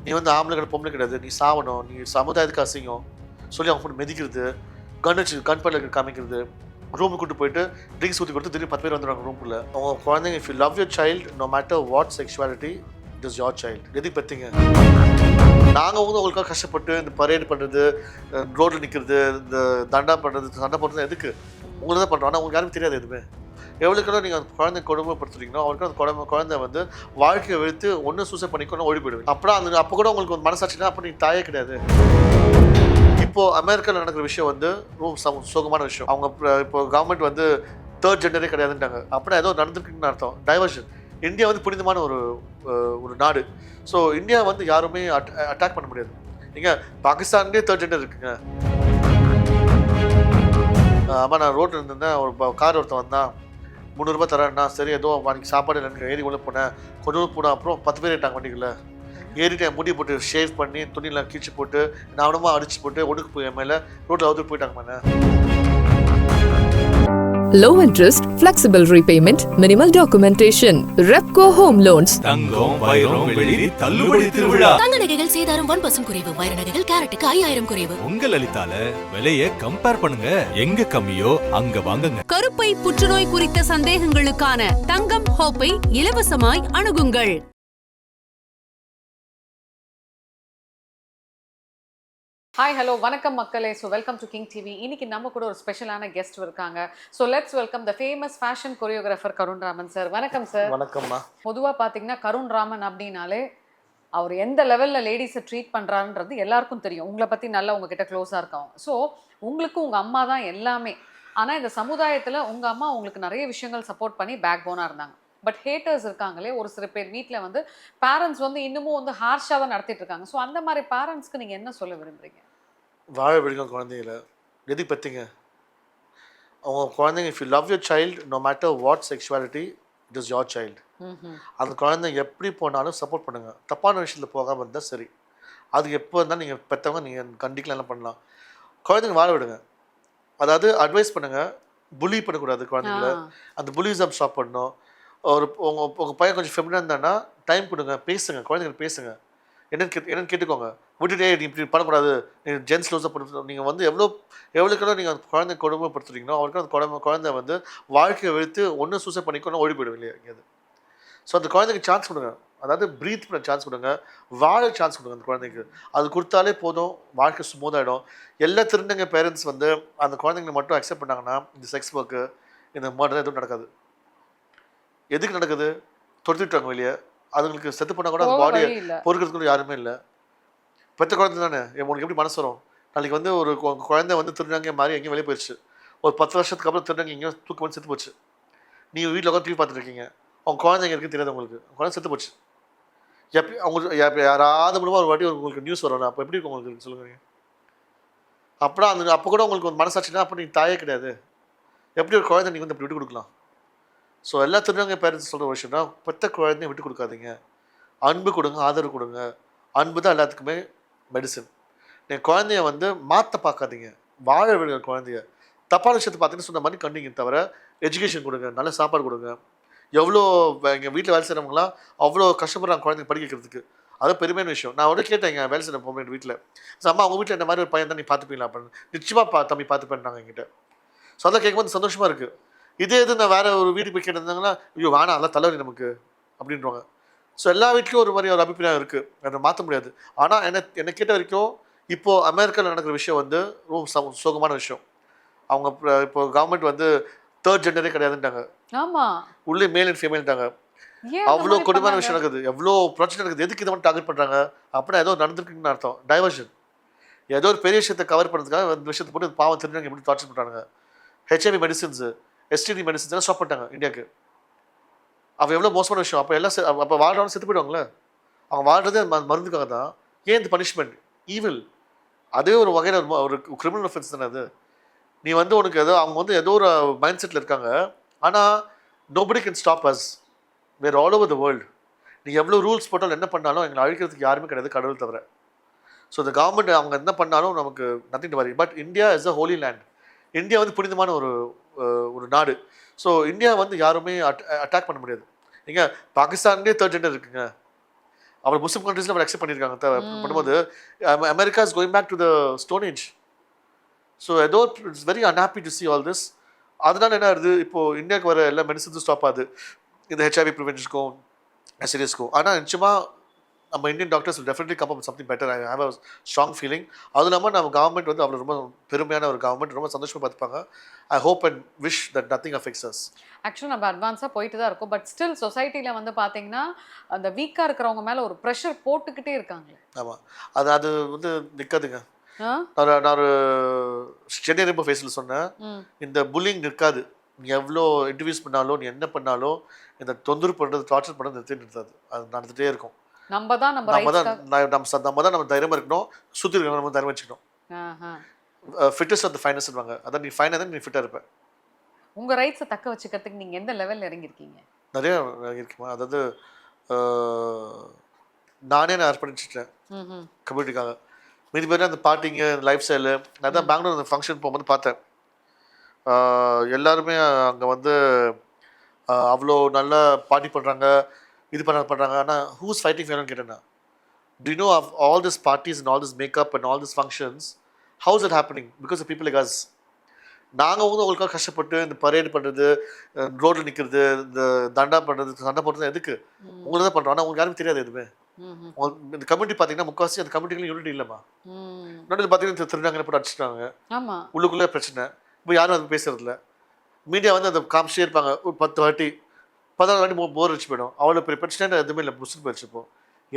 நீ வந்து ஆம்பளை கிடையாது பொம்பளை கிடையாது, நீ சாவணும், நீ சமுதாயத்துக்கு அசிங்கம் சொல்லி அவங்க போட்டு மிதிக்கிறது, கன் பண்ண காமிக்கிறது, ரூமுக்கு கூட்டு போயிட்டு ட்ரிங்க்ஸ் ஊற்றி கொடுத்து திடீர்னு 10 பேர் வந்துடுவாங்க ரூமுக்குள்ள. அவங்க குழந்தைங்க, if you love your child, no matter what sexuality, it is your child. எதுக்கு பற்றிங்க? நாங்கள் வந்து உங்களுக்காக கஷ்டப்பட்டு இந்த பரேடு பண்ணுறது, ரோட்டில் நிற்கிறது, இந்த தண்டா பண்ணுறது, சண்டை போடுறது எதுக்கு? உங்களுக்கு தான் பண்ணுறோம். ஆனால் உங்களுக்கு யாருக்கும் தெரியாது எதுவுமே. எவ்வளோக்கெல்லாம் நீங்கள் அந்த குழந்தை கொடுமைப்படுத்துறீங்களோ அவருக்கு அந்த குழந்தை வந்து வாழ்க்கையை வெறுத்து ஒன்று சூசைட் பண்ணிக்கணும், ஓடி போயிடுவீங்க. அப்புறம் அப்போ கூட உங்களுக்கு ஒரு மனசாட்சினா அப்போ நீங்கள் தாயே கிடையாது. இப்போது அமெரிக்காவில் நடக்கிற விஷயம் வந்து ரொம்ப சோகமான விஷயம். அவங்க இப்போ கவர்மெண்ட் வந்து தேர்ட் ஜெண்டரே கிடையாதுன்ட்டாங்க. அப்படின்னா ஏதோ நடந்துருக்குன்னு அர்த்தம். டைவர்ஷன். இந்தியா வந்து புனிதமான ஒரு நாடு. ஸோ இந்தியா வந்து யாருமே அட்டாக் பண்ண முடியாது. நீங்கள் பாகிஸ்தான்லேயே தேர்ட் ஜெண்டர் இருக்குங்க. ஆமாம், நான் ரோட்டில் இருந்திருந்தேன், ஒரு கார் ஒருத்தன் வந்தான், 300 ரூபாய் தரேன்னா, சரி ஏதோ அன்றைக்கி சாப்பாடு எனக்கு ஏறி உள்ளே போனேன், கொஞ்சம் போனேன். அப்புறம் 10 பேர் ஏறிட்டாங்க வண்டிக்குள்ள. ஏறிட்டு என் முடி போட்டு ஷேவ் பண்ணி துணியெலாம் கீழ்ச்சி போட்டு நானுமா அடிச்சு போட்டு ஒடுக்கு போய் என் மேலே ரோட்டில் அவுத்து போயிட்டாங்க மேலே. Low interest, flexible repayment, minimal documentation. Repco Home Loans. தங்கம், வைரம், வெள்ளி தள்ளுபடி திருவிழா. தங்க நகைகள் சேதாரம் 1% குறைவு. வைர நகைகள் கேரட்டுக்கு 5000 குறைவு. உங்க லலிதால விலையை கம்பேர் பண்ணுங்க. எங்க கம்மியோ அங்க வாங்குங்க. கருப்பை புற்றுநோய் குறித்த சந்தேகங்களுக்கான தங்கம் ஹோப்பை இலவசமாய் அணுகுங்கள். ஹாய் ஹலோ வணக்கம் மக்களே. So welcome to king TV. இன்னைக்கு நம்ம கூட ஒரு ஸ்பெஷலான கெஸ்ட் இருக்காங்க. So let's welcome the famous fashion choreographer Karun Raman sir. வணக்கம் சார். வணக்கம்மா. பொதுவாக பார்த்தீங்கன்னா கருண் ராமன் அப்படின்னாலே அவர் எந்த லெவலில் லேடிஸை ட்ரீட் பண்ணுறாருன்றது எல்லாருக்கும் தெரியும். உங்களை பற்றி நல்லா உங்ககிட்ட க்ளோஸாக இருக்காங்க. ஸோ உங்களுக்கு உங்கள் அம்மா தான் எல்லாமே. ஆனால் இந்த சமுதாயத்தில் உங்கள் அம்மா உங்களுக்கு நிறைய விஷயங்கள் சப்போர்ட் பண்ணி பேக் போனாக இருந்தாங்க. பட் ஹேட்டர்ஸ் இருக்காங்களே ஒரு சில பேர், வீட்டில் வந்து பேரண்ட்ஸ் வந்து இன்னமும் வந்து ஹார்ஷாக தான் நடத்திட்டு இருக்காங்க. ஸோ அந்த மாதிரி பேரண்ட்ஸ்க்கு நீங்கள் என்ன சொல்ல விரும்புகிறீங்க? வாழ விடுங்க குழந்தைங்கள. எதுக்கு பற்றிங்க? அவங்க குழந்தைங்க, if you love your child, no matter what sexuality, it is your child. அந்த குழந்தை எப்படி போனாலும் சப்போர்ட் பண்ணுங்கள். தப்பான விஷயத்தில் போகாமல் இருந்தால் சரி. அது எப்போ இருந்தால் நீங்கள் பெற்றவங்க நீங்கள் கண்டிக்கலாம் எல்லாம் பண்ணலாம். குழந்தைங்க வாழ விடுங்க. அதாவது அட்வைஸ் பண்ணுங்கள், புலி பண்ணக்கூடாது குழந்தைங்கள. அந்த புலிசம் ஸ்டாப் பண்ணணும். உங்கள் பையன் கொஞ்சம் ஃபெமினாக இருந்தான்னா டைம் கொடுங்க, பேசுங்க, குழந்தைங்க பேசுங்க. என்னன்னு கேட்டுக்கோங்க. விட்டுட்டே நீ இப்படி பண்ணக்கூடாது, நீ ஜென்ஸ் லூஸாக பண்ண. நீங்கள் வந்து எவ்வளோக்கெல்லாம் நீங்கள் அந்த குழந்தை கொடுமைப்படுத்துறீங்களோ அவருக்கு அந்த குழந்தை வந்து வாழ்க்கையை வெறுத்து ஒன்று சூசைட் பண்ணிக்கணும், ஓடி போயிடும் இல்லையா எங்கேயாவது. ஸோ அந்த குழந்தைக்கு சான்ஸ் கொடுங்க. அதாவது ப்ரீத் பண்ண சான்ஸ் கொடுங்க, வாழ சான்ஸ் கொடுங்க அந்த குழந்தைக்கு. அது கொடுத்தாலே போதும், வாழ்க்கை ஸ்மூத்தாகிடும். எல்லா திருநங்க பேரண்ட்ஸ் வந்து அந்த குழந்தைங்களை மட்டும் அக்செப்ட் பண்ணாங்கன்னா இந்த செக்ஸ் ஒர்க்கு, இந்த மர்டர் எதுவும் நடக்காது. எதுக்கு நடக்குது? தொடுத்துட்டாங்க வெளியே. அதுங்களுக்கு செத்து பண்ணால் கூட அந்த பாடியை பொறுக்கிறதுக்கு யாருமே இல்லை. பெற்ற குழந்தை தானே, உனக்கு எப்படி மனசு வரும்? நாளைக்கு வந்து ஒரு குழந்தை வந்து திருநங்கை மாதிரி எங்கேயும் வெளியே போயிடுச்சு. ஒரு 10 வருஷத்துக்கு அப்புறம் திருநங்கை எங்கேயும் தூக்கு வந்து செத்து போச்சு. நீங்கள் வீட்டில் உட்காந்து டிவி பார்த்துருக்கீங்க, அவங்க குழந்தைங்க இருக்குது தெரியாது உங்களுக்கு. குழந்தை செத்து போச்சு. அவங்களுக்கு யாராவது மூலமாக ஒரு வாட்டி உங்களுக்கு நியூஸ் வரணும். அப்போ எப்படி இருக்கும் உங்களுக்கு சொல்லுங்க? அப்புறம் அப்போ கூட உங்களுக்கு ஒரு மனசாட்சினா அப்போ நீங்கள் தாயே கிடையாது. எப்படி ஒரு குழந்தை நீங்கள் வந்து அப்படி விட்டு கொடுக்கலாம்? ஸோ எல்லா திருநங்கை பேரண்ட்ஸ் சொல்கிற விஷயம்னா, பெற்ற குழந்தைய விட்டு கொடுக்காதீங்க. அன்பு கொடுங்க, ஆதரவு கொடுங்க. அன்பு தான் எல்லாத்துக்குமே மெடிசன். நீங்கள் குழந்தைய வந்து மாற்ற பார்க்காதீங்க, வாழ விடுங்க குழந்தைய. தப்பான விஷயத்தை பார்த்தீங்கன்னு சொன்ன மாதிரி கண்டிங்க தவிர எஜுகேஷன் கொடுங்க, நல்ல சாப்பாடு கொடுங்க. எவ்வளோ எங்கள் வீட்டில் வேலை செய்கிறவங்களாம் அவ்வளோ கஷ்டப்படுறாங்க குழந்தைங்க படிக்க வைக்கிறதுக்கு. அது பெருமையான விஷயம். நான் வந்து கேட்டேன் எங்கள் வேலை செய்கிற பொண்ணு வீட்டில், அம்மா அவங்க வீட்டில் இந்த மாதிரி ஒரு பையன் தான் நீ பார்த்துப்பீங்களா அப்படின்னு. நிச்சயமாக தம்பி பார்த்துப்பேன்றாங்க என்கிட்ட. ஸோ அதெல்லாம் கேட்கும்போது சந்தோஷமாக இருக்குது. இதே நான் வேறு ஒரு வீட்டுக்கு போய் கேட்டிருந்தாங்கன்னா, ஐயோ வேணாம் அதெல்லாம் தலைவலி நமக்கு அப்படின்வாங்க. ஸோ எல்லா வீட்லேயும் ஒரு மாதிரி ஒரு அபிப்பிராயம் இருக்குது, அதை மாற்ற முடியாது. ஆனால் என்னை கேட்ட வரைக்கும் இப்போது அமெரிக்காவில் நடக்கிற விஷயம் வந்து ரொம்ப சோகமான விஷயம். அவங்க இப்போ கவர்மெண்ட் வந்து தேர்ட் ஜெண்டரே கிடையாதுன்ட்டாங்க. ஆமாம், உள்ளே மேல் அண்ட் ஃபீமேல்ட்டாங்க. அவ்வளோ கொடுமையான விஷயம் நடக்குது, எவ்வளோ பிரச்சனை நடக்குது. எதுக்கு இதை மட்டும் டார்கெட் பண்ணுறாங்க? அப்படின்னா ஏதோ நடந்திருக்குன்னு அர்த்தம். டைவர்ஷன். ஏதோ ஒரு பெரிய விஷயத்தை கவர் பண்ணுறதுக்காக அந்த விஷயத்தை போட்டு பாவம் தெரிஞ்சாங்க எப்படி டார்ச்சர் பண்ணுறாங்க. ஹெச்ஐவி மெடிசின்ஸு, எஸ்டிடி மெடிசன்ஸ் எல்லாம் ஸ்டாப் பண்ணிட்டாங்க இந்தியாவுக்கு. அவள் எவ்வளோ மோசமான விஷயம். அப்போ வாழ்றவங்க செத்து போயிடுவாங்களே. அவங்க வாழ்றதே மருந்துக்காக தான். ஏன் இந்த பனிஷ்மெண்ட்? ஈவில். அதே ஒரு வகையில் ஒரு கிரிமினல் அஃபென்ஸ் தானே அது. நீ வந்து உனக்கு அவங்க வந்து ஏதோ ஒரு மைண்ட் செட்டில் இருக்காங்க. ஆனால் nobody can stop us. We're all over the world. நீங்கள் எவ்வளோ ரூல்ஸ் போட்டாலும் என்ன பண்ணாலும் எங்களை அழிக்கிறதுக்கு யாருமே கிடையாது, கடவுள் தவிர. ஸோ இந்த கவர்மெண்ட் அவங்க என்ன பண்ணாலும் நமக்கு nothing to worry. But India is a holy land. India வந்து புனிதமான ஒரு நாடு. ஸோ இந்தியா வந்து யாருமே அட்டாக் பண்ண முடியாது. நீங்கள் பாகிஸ்தான்லேயே தேர்ட் ஜெண்டர் இருக்குங்க. அவர் முஸ்லிம் கண்ட்ரீஸில் அவர் அக்செப்ட் பண்ணியிருக்காங்க பண்ணும்போது America is going back to the stone age. So ஏதோ it's very unhappy to see all this. அதனால என்ன ஆகுது, இப்போது இந்தியாவுக்கு வர எல்லா மெடிசன்ஸும் ஸ்டாப் ஆகுது இந்த ஹெச்ஐவி ப்ரிவென்ஷனுக்கும் எஸ்டிடிஸ்க்கும். ஆனால் நிச்சயமாக நம்ம Indian doctors will definitely come up with something better. I have a strong feeling. அதுவும் இல்லாமல் நம்ம கவர்மெண்ட் வந்து அவ்வளோ ரொம்ப பெருமையான ஒரு கவர்மெண்ட், ரொம்ப சந்தோஷமாக பார்த்துப்பாங்க. I hope and wish that nothing affects us. ஆக்சுவலாக நம்ம அட்வான்ஸாக போயிட்டு தான் இருக்கோம். பட் ஸ்டில் சொசைட்டியில் வந்து பார்த்தீங்கன்னா அந்த வீக்காக இருக்கிறவங்க மேலே ஒரு ப்ரெஷர் போட்டுக்கிட்டே இருக்காங்களே. ஆமாம், அது வந்து நிற்காதுங்க. ஆ நான் ஒரு சென்னை ரொம்ப ஃபேஸில் சொன்னேன், இந்த புல்லிங் நிற்காது. நீ எவ்வளோ இன்டர்வியூஸ் பண்ணாலும், நீ என்ன பண்ணாலும், இந்த தொந்தரவு பண்ணுறது, டார்ச்சர் பண்ணுறது நிறுத்தாது. அது நடந்துகிட்டே இருக்கும். நம்ம தான் நம்ம தைரியமாக இருக்கணும், சுற்றி இருக்கணும், நம்ம தைரியம் வச்சுக்கணும். ஃபிட்டஸ்ட் ஆஃப் த ஃபைனஸ் சொல்லுவாங்க. அதான் நீ ஃபைனாக தான் நீ ஃபிட்டாக இருப்பேன். உங்கள் ரைட்ஸை தக்க வச்சுக்கிறதுக்கு நீங்கள் எந்த லெவலில் இறங்கியிருக்கீங்க? நிறைய இருக்குமா, அதாவது நானே அர்ப்பணிச்சிட்டேன் கம்யூனிட்டிக்காக. மீதி பேர் அந்த பார்ட்டிங்க, லைஃப் ஸ்டைலு. நான் தான் பெங்களூர் அந்த ஃபங்க்ஷன் போகும்போது பார்த்தேன், எல்லாருமே அங்கே வந்து அவ்வளோ நல்லா பார்ட்டி பண்ணுறாங்க, இது பண்ணுறாங்க. ஆனால் ஹூஸ் ஃபைட்டிங் ஃபேர்னு கேட்டேன்னா, do you know of all this parties and all this makeup and all this functions, how's it happening? Because of people like us. நாங்கள் வந்து உங்களுக்காக கஷ்டப்பட்டு இந்த பரேடு பண்ணுறது, ரோட்டில் நிற்கிறது, இந்த தண்டா பண்ணுறது, சண்டை போடுறது எதுக்கு? உங்களுக்கு தான் பண்ணுறோம். ஆனால் உங்களுக்கு யாருக்கும் தெரியாது எதுவுமே. இந்த கம்யூனிட்டி பார்த்தீங்கன்னா முக்கால்வாசி அந்த கம்யூனிட்டிகளும் யூனிட்டி இல்லைம்மா. நடுவில் பார்த்தீங்கன்னா திருநாங்க போட்டு அடிச்சுட்டாங்க, உள்ளுக்குள்ளே பிரச்சனை. இப்போ யாரும் அது பேசுறதில்ல. மீடியா வந்து அதை காமிச்சிட்டே இருப்பாங்க. ஒரு 10 வாட்டி 14 வாட்டி போர் வச்சு போயிடும். அவ்வளோ பெரிய பிரச்சனை எதுவுமே இல்லை, முஸ்லிம் போயிடுச்சுப்போம்.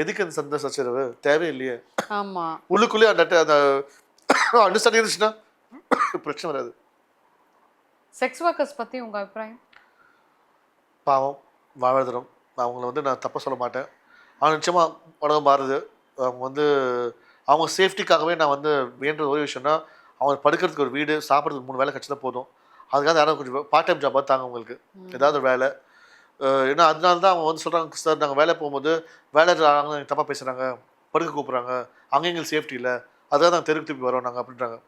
எதுக்கு அந்த சண்டை சச்சரவு தேவையில்லையே. உள்ளுக்குள்ளே அந்த அண்டர்ஸ்டாண்டிங் இருந்துச்சுன்னா பிரச்சனை வராது. செக்ஸ் ஒர்க்கர்ஸ் பற்றி உங்கள் அபிப்பிராயம்? பாவம், வாழ்வதரம். அவங்கள வந்து நான் தப்பாக சொல்ல மாட்டேன். ஆனால் நிச்சயமாக உலகம் மாறுது. அவங்க வந்து அவங்க சேஃப்டிக்காகவே நான் வந்து வேண்ட ஒரே விஷயம்னா, அவங்க படுக்கிறதுக்கு ஒரு வீடு, சாப்பிட்றதுக்கு 3 வேலை கிடச்சா போதும். அதுக்காக யாராவது கொஞ்சம் பார்ட் டைம் ஜாபாக தாங்க உங்களுக்கு ஏதாவது ஒரு வேலை. ஏன்னா அதனால தான் அவங்க வந்து சொல்கிறாங்க, சார் நாங்கள் வேலை போகும்போது வேலை தப்பாக பேசுகிறாங்க, படுக்க கூப்பிட்றாங்க, அங்கே எங்களுக்கு சேஃப்டி இல்லை, அதான் நாங்கள் தெருக்கு திருப்பி வரோம் நாங்கள் அப்படின்றாங்க.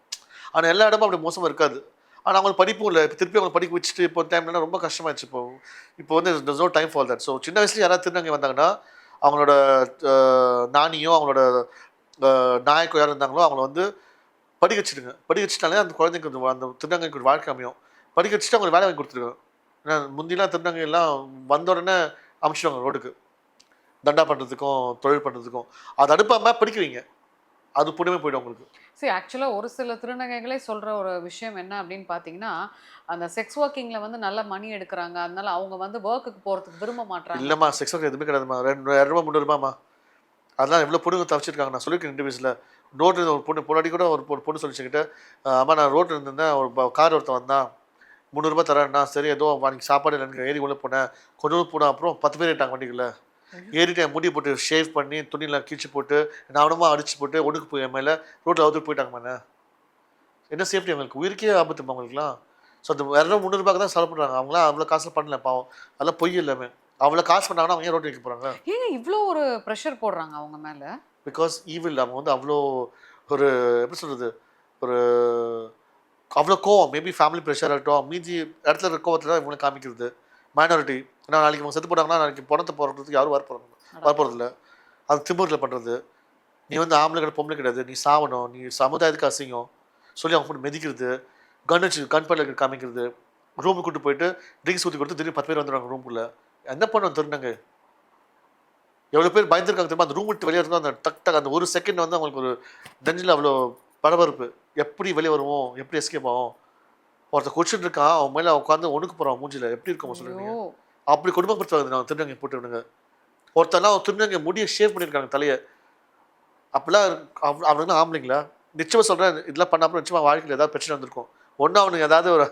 ஆனால் எல்லா இடமும் அப்படி மோசமாக இருக்காது. ஆனால் அவங்களுக்கு படிப்பும் இல்லை. இப்போ திருப்பி அவங்க படிக்க வச்சுட்டு இப்போ டைம்னா ரொம்ப கஷ்டமாகிடுச்சு. இப்போ வந்து there's no time for that. So சின்ன வயசுல யாராவது திருநங்கை வந்தாங்கன்னா, அவங்களோட நானியோ அவங்களோட நாயக்கோ யார் இருந்தாங்களோ அவங்கள வந்து படிக்க வச்சுடுங்க. படிக்க வச்சுட்டாலே அந்த குழந்தைக்கு கொஞ்சம் அந்த திருநங்கைக்கு ஒரு வாழ்க்கை அமையும். படிக்க வச்சுட்டு அவங்களுக்கு வேலை வாங்கி கொடுத்துருக்காங்க. ஏன்னா முந்திலாம் திருநங்கை எல்லாம் வந்த உடனே அனுப்பிச்சிடுவாங்க ரோடுக்கு, தண்டா பண்ணுறதுக்கும் தொழில் பண்ணுறதுக்கும். அது அனுப்பாமல் படிக்க வைங்க, அது புண்ணியமே போய்டும் உங்களுக்கு. சரி, ஆக்சுவலாக ஒரு சில திருநங்கைகளே சொல்கிற ஒரு விஷயம் என்ன அப்படின்னு பார்த்தீங்கன்னா, அந்த செக்ஸ் ஒர்க்கிங்கில் வந்து நல்ல மணி எடுக்கிறாங்க, அதனால அவங்க வந்து ஒர்க்குக்கு போகிறதுக்கு விரும்ப மாட்டாங்க. இல்லைம்மா, செக்ஸ் ஒர்க் எதுவுமே கிடையாதுமா. 2000 ரூபா 300 ரூபாம்மா. அதெல்லாம் எவ்வளோ பொண்ணுங்க தவிச்சிருக்காங்க. நான் சொல்லியிருக்கேன் இன்டர்வியூஸில். ரோட்டில் ஒரு பொண்ணாடி கூட ஒரு பொண்ணு சொல்லிச்சுக்கிட்ட, அம்மா நான் ரோட்டில் இருந்தேன், ஒரு கார் ஒருத்தன் வந்தான், 300 ரூபா தரேன்னா, சரி ஏதோ அன்றைக்கி சாப்பாடு எனக்கு ஏறி உள்ளே போனேன், கொஞ்சம் போனேன். அப்புறம் 10 பேர் ஏறிட்டாங்க வண்டிக்குள்ள. ஏறிட்டு என் முடி போட்டு ஷேவ் பண்ணி துணியெலாம் கீழ்ச்சி போட்டு நானுமா அடிச்சு போட்டு ஒடுக்கு போய் என் மேலே ரோட்டில் அவுத்து போயிட்டாங்க. மேலே என்ன சேஃப்டி அவங்களுக்கு? உயிருக்கே ஆபத்து அவங்களுக்குலாம். ஸோ அந்த 200 ரூபாய்க்கு தான் செலவு பண்ணுறாங்க. அவங்களாம் அவ்வளோ காசில் பண்ணல பாவம். அதெல்லாம் பொய் எல்லாமே. அவ்வளோ காசு பண்ணாங்கன்னா அவங்க ஏன் ரோட்டு வைக்க போகிறாங்க? ஏங்க இவ்வளோ ஒரு ப்ரெஷர் போடுறாங்க அவங்க மேலே? Because evil. அவங்க வந்து அவ்வளோ ஒரு எப்படி சொல்கிறது, ஒரு அவ்வளோ கோவம். மேபி ஃபேமிலி ப்ரெஷர் ஆகட்டும், மீதி இடத்துல இருக்க கோவத்தில் தான் இவங்களை காமிக்கிறது. மைனாரிட்டி. ஏன்னா நாளைக்கு அவங்க செத்து போட்டாங்கன்னா நாளைக்கு பணத்தை போடுறதுக்கு யாரும் வரப்போகிறதில்ல. அது திமுறில் பண்ணுறது. நீ வந்து ஆம்பளை கிடையாது, பொம்பளை கிடையாது, நீ சாவணும், நீ சமுதாயத்துக்கு அசிங்கம் சொல்லி அவங்க போட்டு மெதிக்கிறது, கன் பல்ல காமிக்கிறது, ரூமுக்கு கூட்டு போயிட்டு ட்ரிங்க்ஸ் ஊற்றி கொடுத்து திடீர்னு 10 பேர் வந்துடுவாங்க ரூமுக்குள்ளே. என்ன பண்ணுவோம் திருநங்க? எவ்வளோ பேர் பயந்துருக்காங்க தெரியுமா? அந்த ரூம் விட்டு வெளியே இருந்தால் அந்த டக் அந்த ஒரு செகண்ட் வந்து அவங்களுக்கு ஒரு நெஞ்சில் அவ்வளோ பரபரப்பு. எப்படி வெளியே வருவோம், எப்படி எஸ்கேப் ஆகும்? ஒருத்தர் குடிச்சுட்டு இருக்கான், அவன் மேலே உட்காந்து ஒணுக்கு போகிறான் மூஞ்சில். எப்படி இருக்கும் சொல்லுங்க? அப்படி குடும்பப்படுத்துவாங்க நான் திருநங்கை போட்டு விடுங்க. ஒருத்தர்லாம் திருநங்கை முடியை ஷேவ் பண்ணியிருக்காங்க தலையை. அப்படிலாம் அவனுக்கு ஆம்பளைங்களா? நிச்சயமாக சொல்கிறேன், இதெல்லாம் பண்ணாமல் நிச்சயமாக வாழ்க்கையில் ஏதாவது பிரச்சனை வந்திருக்கும். ஒன்று அவனுக்கு ஏதாவது ஒரு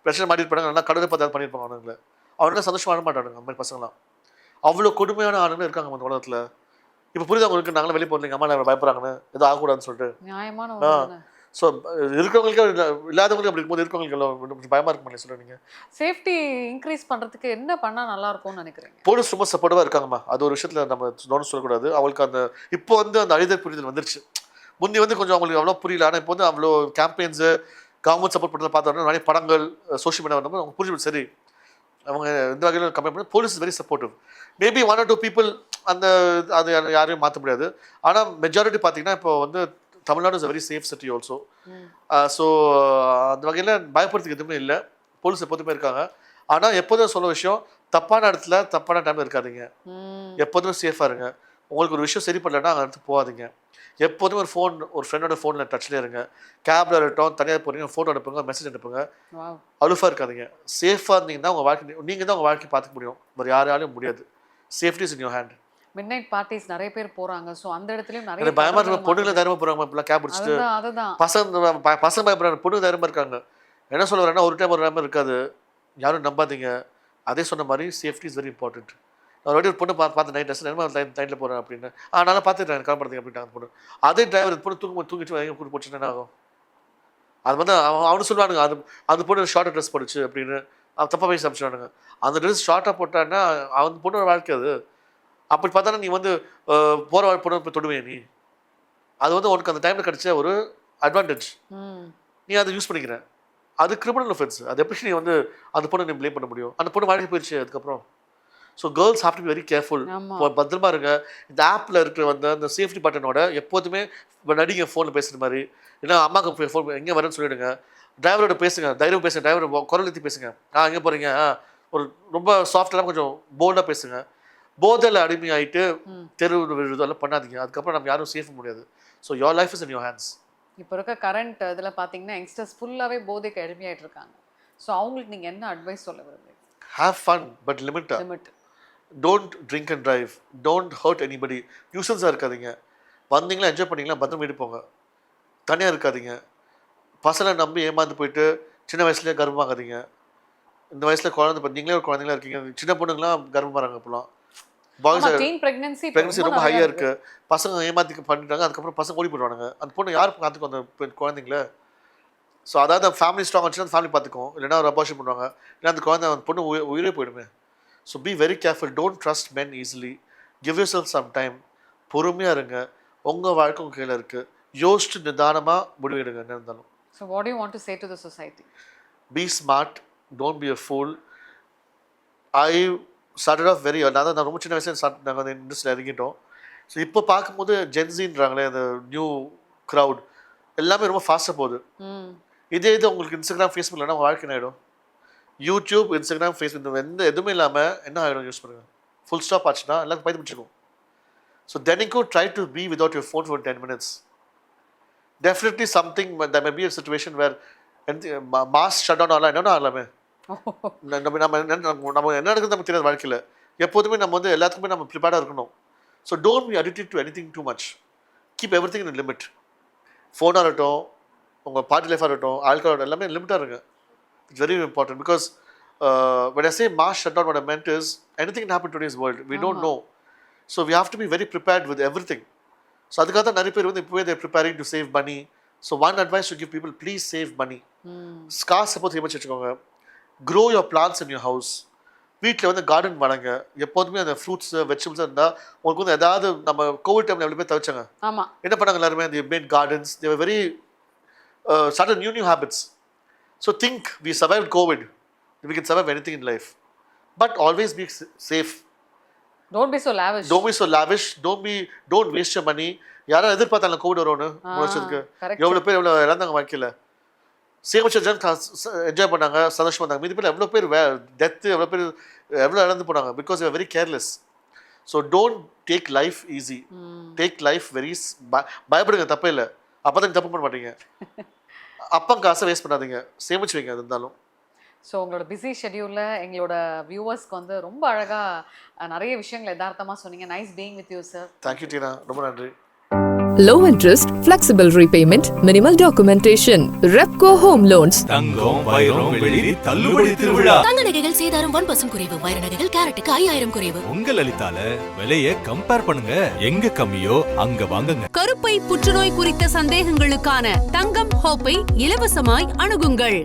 பிரச்சனை மாட்டிருப்பாங்க, நல்லா கடலை பார்த்து ஏதாவது பண்ணியிருப்பாங்க அவனுங்களை. அவனுக்கு சந்தோஷம் வாழ மாட்டானுங்க அந்த மாதிரி பசங்களாம். அவ்வளோ கொடுமையான ஆளுங்க இருக்காங்க அந்த உலகத்தில். இப்போ புரியுது அவங்களுக்கு, நாங்களும் வெளியே போகிறீங்க, அம்மா நான் பயப்படுறாங்கன்னு, எதுவும் ஆகக்கூடாதுன்னு சொல்லிட்டு. நியாயமான. ஸோ இருக்கிறவங்களுக்கு இல்லாதவங்களுக்கு அப்படி இருக்கும்போது இருக்கிறவங்களுக்கு பயமாக இருக்குமா சொல்கிறீங்க? சேஃப்டி இன்க்ரீஸ் பண்ணுறதுக்கு என்ன பண்ணால் நல்லா இருக்கும்னு நினைக்கிறீங்க? போலீஸ் ரொம்ப சப்போர்ட்டிவாக இருக்காங்கம்மா. அது ஒரு விஷயத்தில் நம்ம நோன்னு சொல்லக்கூடாது. அவங்களுக்கு அந்த இப்போ வந்து அந்த அழிதல் புரிதல் வந்துருச்சு. முந்தி வந்து கொஞ்சம் அவங்களுக்கு அவ்வளோ புரியல. ஆனால் இப்போ வந்து அவ்வளோ கேம்பெயின்ஸு கவர்மெண்ட் சப்போர்ட் பண்ணுறதை பார்த்தோன்னா நிறைய படங்கள் சோஷியல் மீடியா வந்தபோது அவங்க புரிஞ்சு சரி அவங்க இந்த வகையில் கம்பேர் பண்ணி police is very supportive. Maybe 1 or 2 people அந்த அது யாரையும் மாற்ற முடியாது. ஆனால் மெஜாரிட்டி பார்த்தீங்கன்னா இப்போ வந்து Tamil Nadu is very safe city also. So அந்த வகையில் பயப்படுறதுக்கு எதுவுமே இல்லை. போலீஸ் எப்போதுமே இருக்காங்க. ஆனால் எப்போதும் சொல்ல விஷயம், தப்பான இடத்துல தப்பான டைமில் இருக்காதீங்க. எப்போதுமே சேஃபாக இருங்க. உங்களுக்கு ஒரு விஷயம் சரி பண்ணலன்னா அந்த இடத்துக்கு போகாதீங்க. எப்போதுமே ஒரு ஃப்ரெண்டோட ஃபோனில் டச்சில் இருங்க. கேபில் இருக்கட்டும், தனியாக போகிறீங்க, ஃபோட்டோ அனுப்புங்க, மெசேஜ் அனுப்புங்க. அலுஃபாக இருக்காதீங்க. சேஃபாக இருந்தீங்கன்னா உங்கள் வாழ்க்கை நீங்கள் தான் உங்கள் வாழ்க்கை பார்த்துக்க முடியும். வேறு யாராலையும் முடியாது. Safety is in your hand. Mid night parties நிறைய பேர் போறாங்க. ஸோ அந்த இடத்துலயும் நிறைய பயமா இருக்க பொண்ணுங்களை தைரியமா போறாங்க. இப்பெல்லாம் கேப் பிடிச்சிட்டு அதுதான் பசங்க பயப்படுறாங்க, பொண்ணுங்க தைரியமா இருக்காங்க. என்ன சொல்ல வரேன்னா, ஒரு டைம் இருக்காது. யாரும் நம்பாதீங்க. அதே சொன்ன மாதிரி சேஃப்டி இஸ் வெரி இம்பார்ட்டன்ட். நான் ஒரு பொண்ணு பார்த்து நைட் ட்ரெஸ் நைட்டில் போகிறேன் அப்படின்னு அதனால பார்த்துட்டு கிளம்புறதுங்க அப்படின்ட்டு அந்த பொண்ணு. அதே டிரைவர் பொண்ணு தூங்கிட்டு கூட்டு போச்சுன்னா என்ன ஆகும்? அது வந்து அவனு சொல்லுவானுங்க, அந்த பொண்ணு ஷார்ட்டாக ட்ரெஸ் போடுச்சு அப்படின்னு தப்பாக பேசி அனுப்பிச்சுவானுங்க. அந்த ட்ரெஸ் ஷார்ட்டாக போட்டான்னா அந்த பொண்ணோட வாழ்க்கை அது. அப்படி பார்த்தானா நீ வந்து போகிற பொண்ணு இப்போ தொடுவேன் நீ. அது வந்து உனக்கு அந்த டைமில் கிடைச்ச ஒரு அட்வான்டேஜ். நீ அதை யூஸ் பண்ணிக்கிற. அது கிரிமினல் ஒஃபென்ஸ். அது எப்படி நீ வந்து அந்த பொண்ணை நீ ப்ளேம் பண்ண முடியும்? அந்த பொண்ணு வாழ்க்கை போயிடுச்சு அதுக்கப்புறம். So girls have to be very careful. பத்திரமா இருங்க. இந்த ஆப்பில் இருக்கிற வந்து அந்த சேஃப்டி பட்டனோட எப்போதுமே நடிங்க ஃபோனில் பேசுகிற மாதிரி. ஏன்னா அம்மாவுக்கு ஃபோன் எங்கே வரேன்னு சொல்லிவிடுங்க. டிரைவரோட பேசுங்க, தைரியம் பேசுங்க, டிரைவர் குரல் ஏற்றி பேசுங்க. எங்கே போகிறீங்க, ஒரு ரொம்ப சாஃப்டாக கொஞ்சம் போல்டாக பேசுங்க. போதையில் அடிமையாயிட்டு தெரு விழுதெல்லாம் பண்ணாதீங்க. அதுக்கப்புறம் நம்ம யாரும் சேஃப் முடியாது. So your life is in your hands. இப்போ இருக்க கரண்ட் இதில் பார்த்தீங்கன்னா யங்ஸ்டர்ஸ் ஃபுல்லாகவே போதைக்கு அடிமையாயிட்டு இருக்காங்க. ஸோ அவங்களுக்கு நீங்கள் என்ன அட்வைஸ் சொல்ல விரும்புறீங்க? Have fun but limit. Don't drink and drive. Don't hurt anybody. நியூசன்ஸாக இருக்காதீங்க. வந்தீங்களா என்ஜாய் பண்ணிங்களா, பத்திரம் வீடு போங்க. தனியாக இருக்காதீங்க. பசங்களை நம்பி ஏமாந்து போயிட்டு சின்ன வயசுலேயே கர்ப்பமாகாதீங்க. இந்த வயசில் குழந்தை நீங்களே ஒரு குழந்தைங்களா இருக்கீங்க. சின்ன பொண்ணுங்களாம் கர்ப்பமாகறாங்க இப்போலாம். பாய்ஸ் ப்ரெக்னன்சி ரொம்ப ஹையாக இருக்குது. பசங்க ஏமாத்தி பண்ணிட்டாங்க. அதுக்கப்புறம் பசங்க ஓடி போயிடுவானுங்க. அந்த பொண்ணு யார் பார்த்துக்கும் அந்த குழந்தைங்கள? ஸோ அதாவது ஃபேமிலி ஸ்ட்ராங் ஆச்சுன்னா அந்த ஃபேமிலி பார்த்துக்கும். இல்லைன்னா ஒரு அபார்ஷன் பண்ணுவாங்க. இல்லைன்னா அந்த குழந்தை அந்த பொண்ணு உயிரே போயிடுமே. So be very careful. Don't trust men easily. Give yourself some time. பொறுமையாக இருங்க. உங்கள் வாழ்க்கை உங்கள் கையில் இருக்குது. யோசிச்சு நிதானமாக முடிவெடுங்க என்ன இருந்தாலும். So what you want to say to the society? Be smart. Don't be a pool. I started off very நான் ரொம்ப சின்ன வயசுல நாங்கள் அந்த இண்டஸ்ட்ரியில் இறங்கிட்டோம். ஸோ இப்போ பார்க்கும்போது ஜென்ஸின்றாங்களே அந்த நியூ க்ரௌட் எல்லாமே ரொம்ப ஃபாஸ்ட்டாக போகுது. இதே இது உங்களுக்கு இன்ஸ்டாகிராம் ஃபேஸ்புக் இல்லைன்னா உங்கள் வாழ்க்கை என்ன ஆகிடும்? யூடியூப், இன்ஸ்டாகிராம், ஃபேஸ்புக் எதுவுமே இல்லாமல் என்ன ஆகிடும்? யூஸ் பண்ணுங்கள். ஃபுல் ஸ்டாப் ஆச்சுன்னா எல்லாருக்கும் பயிர் பிடிச்சிக்கும். ஸோ தெனிக்கும் try to be without your phone for 10 minutes. Definitely something there may be a situation where mass shut down ஆகலாம். என்னென்ன ஆகலாமே. நம்ம என்ன நடக்குது நமக்கு தெரியாது வாழ்க்கையில். எப்போதுமே நம்ம வந்து எல்லாத்துக்குமே நம்ம ப்ரிப்பேர்டாக இருக்கணும். So don't be addicted to anything too much. Keep every thing in limit. ஃபோனாக இருக்கட்டும், உங்கள் பார்ட்டி லைஃபாக இருக்கட்டும், ஆல்கஹால் எல்லாமே லிமிட்டாக இருங்க. It's very important. Because when I say mass shutdown, what I meant is anything can happen in today's world. We don't know. So we have to be very prepared with everything. So அதுக்காக தான் நிறைய பேர் வந்து இப்போவே they're preparing to save money. So one advice to give people, please save money. காசு எப்போது சேமிச்சு வச்சுக்கோங்க. grow your plants in your house. வீட்டில் வந்து கார்டன் வளங்க. எப்போதுமே அந்த ஃப்ரூட்ஸ் வெஜிடபிள்ஸ் இருந்தால் உங்களுக்கு வந்து ஏதாவது நம்ம கோவிட் டைமில் எவ்வளோ பேர் தவிச்சாங்க. என்ன பண்ணாங்க எல்லாருமே? they made gardens. They were very started new habits. So think we survived COVID. We can survive anything in life. But always be safe. Don't be so lavish. Don't waste your money. யாரும் எதிர்பார்த்தாங்க Covid வரும்னு வருஷத்துக்கு. எவ்வளோ பேர் எவ்வளோ இழந்தாங்க வாழ்க்கையில். சேமிச்ச enjoy பண்ணாங்க, சந்தோஷம் பண்ணாங்க. மீதி பேர் எவ்வளோ பேர் டெத்து, எவ்வளோ இழந்து போனாங்க. Because you are very careless. So don't take life easy. Take life very பயப்படுங்க, தப்பே இல்லை. அப்போ தான் தப்பு பண்ண மாட்டீங்க. அப்பா காசை வேஸ்ட் பண்ணாதீங்க, சேமிச்சு வைங்க. அது இருந்தாலும் ஸோ உங்களோட பிஸி ஷெட்யூலில் எங்களோட வியூவர்ஸ்க்கு வந்து ரொம்ப அழகாக நிறைய விஷயங்கள் யதார்த்தமாக சொன்னீங்க. Nice being with you sir. Thank you Tina, ரொம்ப நன்றி. Low interest, flexible repayment, minimal documentation. Repco Home Loans. தங்கம், வைரம், வெள்ளி தள்ளுபடி திருவிழா. தங்க நகைகள் சேதாரம் 1% குறைவு. வைர நகைகள் கேரட்டுக்கு 5000 குறைவு. உங்க லலிதால விலையை கம்பேர் பண்ணுங்க. எங்க கம்மியோ அங்க வாங்குங்க. கருப்பை புற்றுநோய் குறித்த சந்தேகங்களுக்கான தங்கம் ஹோப்பை இலவசமாய் அணுகுங்கள்.